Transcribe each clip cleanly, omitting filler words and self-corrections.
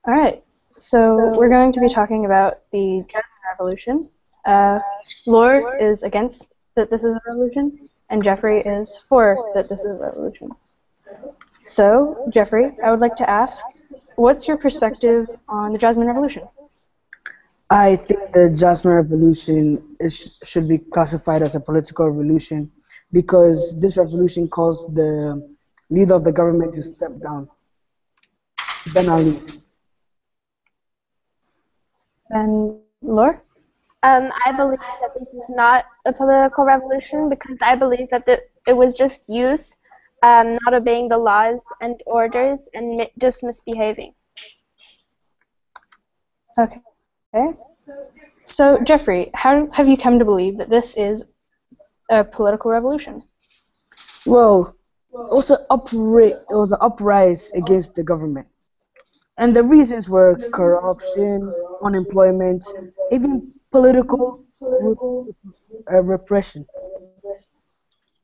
All right, so we're going to be talking about the Jasmine Revolution. Lore is against that this is a revolution, and Jeffrey is for that this is a revolution. So, Jeffrey, I would like to ask, what's your perspective on the Jasmine Revolution? I think the Jasmine Revolution should be classified as a political revolution because this revolution caused the leader of the government to step down, Ben Ali. And Lore? I believe that this is not a political revolution because I believe that it was just youth not obeying the laws and orders and just misbehaving. Okay. So, Jeffrey, how have you come to believe that this is a political revolution? Well, it was an uprise against the government. And the reasons were corruption, unemployment, even political repression.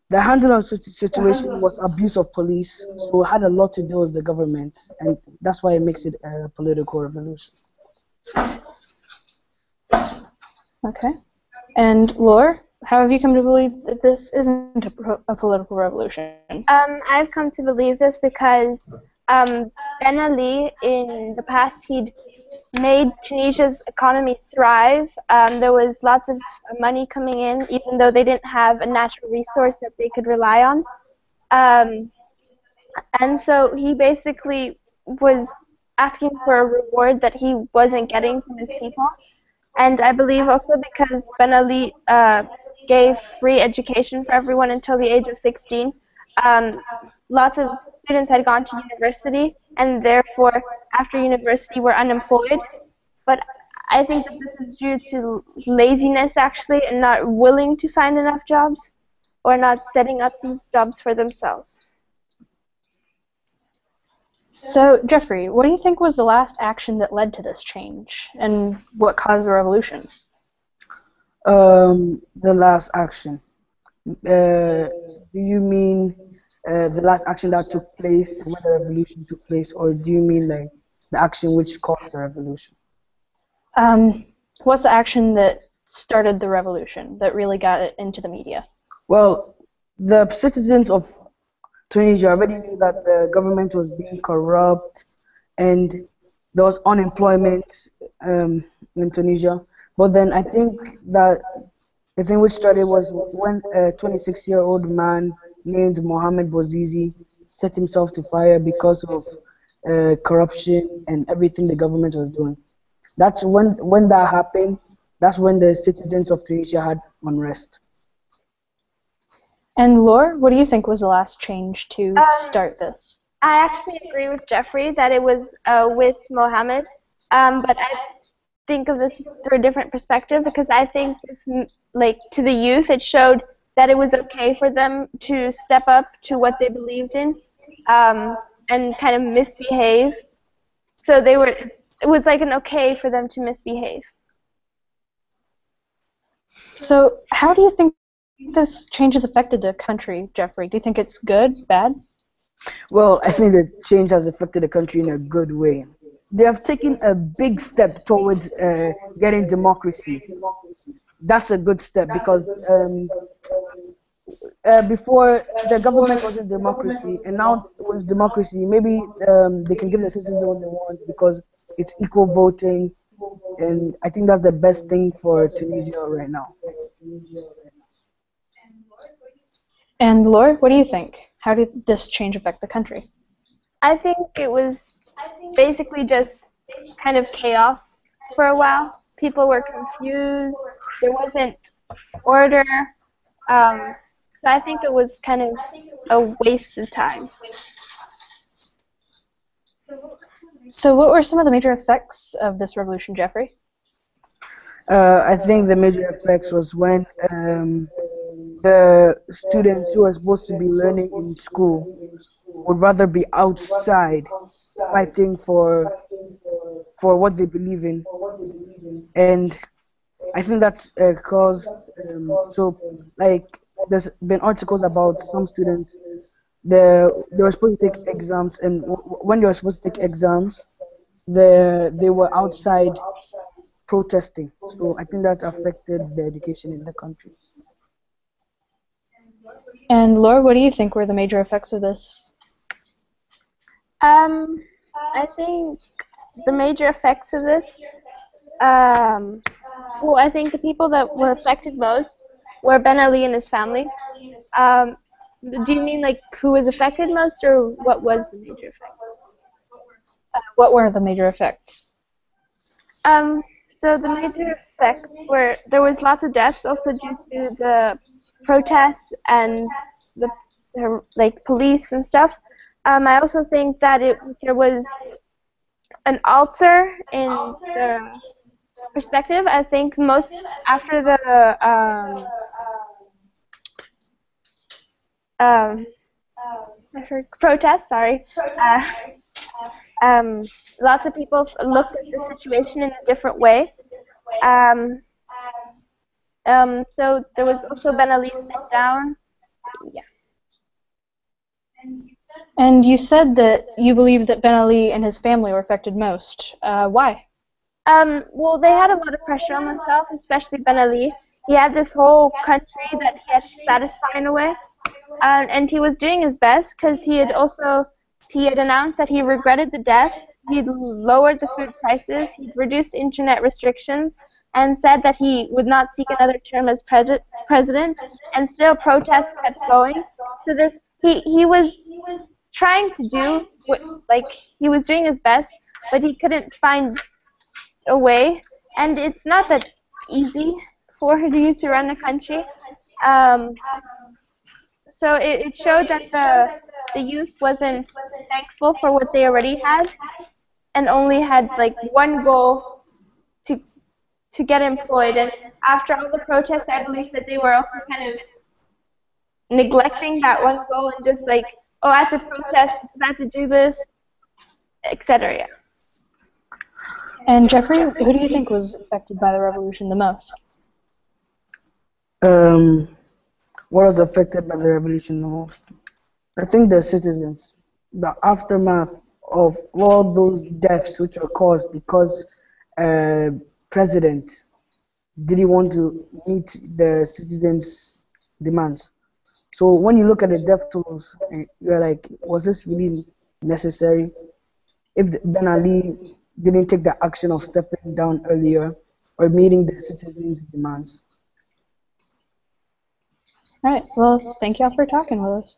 The handling of the situation was abuse of police, so it had a lot to do with the government, and that's why it makes it a political revolution. Okay. And Lore, how have you come to believe that this isn't a political revolution? I've come to believe this because Ben Ali, in the past, he'd made Tunisia's economy thrive. There was lots of money coming in, even though they didn't have a natural resource that they could rely on. And so he basically was asking for a reward that he wasn't getting from his people. And I believe also because Ben Ali gave free education for everyone until the age of 16, lots of students had gone to university and therefore after university were unemployed. But I think that this is due to laziness actually and not willing to find enough jobs or not setting up these jobs for themselves. So, Jeffrey, what do you think was the last action that led to this change, and what caused the revolution? The last action. Do you mean the last action that took place when the revolution took place, or do you mean like the action which caused the revolution? What's the action that started the revolution, that really got it into the media? Well, the citizens of Tunisia already knew that the government was being corrupt and there was unemployment in Tunisia. But then I think that the thing which started was when a 26-year-old man named Mohamed Bouazizi set himself to fire because of corruption and everything the government was doing. That's when that happened. That's when the citizens of Tunisia had unrest. And Lore, what do you think was the last change to start this? I actually agree with Jeffrey that it was with Mohammed, but I think of this through a different perspective because I think this, like to the youth, it showed that it was okay for them to step up to what they believed in and kind of misbehave. So it was like an okay for them to misbehave. So how do you think this change has affected the country, Jeffrey? Do you think it's good, bad? Well, I think the change has affected the country in a good way. They have taken a big step towards getting democracy. That's a good step because before the government wasn't democracy, and now with democracy, maybe they can give the citizens what they want because it's equal voting, and I think that's the best thing for Tunisia right now. And Lore, what do you think? How did this change affect the country? I think it was basically just kind of chaos for a while. People were confused. There wasn't order. So I think it was kind of a waste of time. So what were some of the major effects of this revolution, Jeffrey? I think the major effects was when the students who are supposed to be learning in school would rather be outside fighting for what they believe in, and I think that caused so like there's been articles about some students they were supposed to take exams, and when they were supposed to take exams, they were outside protesting. So I think that affected the education in the country. And Laura, what do you think were the major effects of this? I think the major effects of this, well, I think the people that were affected most were Ben Ali and his family. Um, do you mean like who was affected most, or what was the major effect? What were the major effects? So the major effects were there was lots of deaths also due to the protests and the like police and stuff. I also think that there was an alter in the perspective. I think most after the um, protest, sorry, um, lots of people looked at the situation in a different way. Um, so there was also Ben Ali sent down. Yeah. And you said that you believe that Ben Ali and his family were affected most. Why? Well, they had a lot of pressure on themselves, especially Ben Ali. He had this whole country that he had to satisfy in a way, and he was doing his best because he had announced that he regretted the deaths. He'd lowered the food prices. He'd reduced internet restrictions, and said that he would not seek another term as president. And still, protests kept going. So he was trying to do he was doing his best, but he couldn't find a way, and it's not that easy for you to run a country. Um, so it showed that the youth wasn't thankful for what they already had, and only had like one goal to get employed. And after all the protests, I believe that they were also kind of neglecting that one goal and just like, oh, I have to protest, I have to do this, etc. Yeah. And Jeffrey, who do you think was affected by the revolution the most? What was affected by the revolution the most? I think the citizens, the aftermath of all those deaths which were caused because president didn't want to meet the citizens' demands. So when you look at the death tolls, you're like, was this really necessary? If Ben Ali didn't take the action of stepping down earlier or meeting the citizens' demands. All right. Well, thank y'all for talking with us.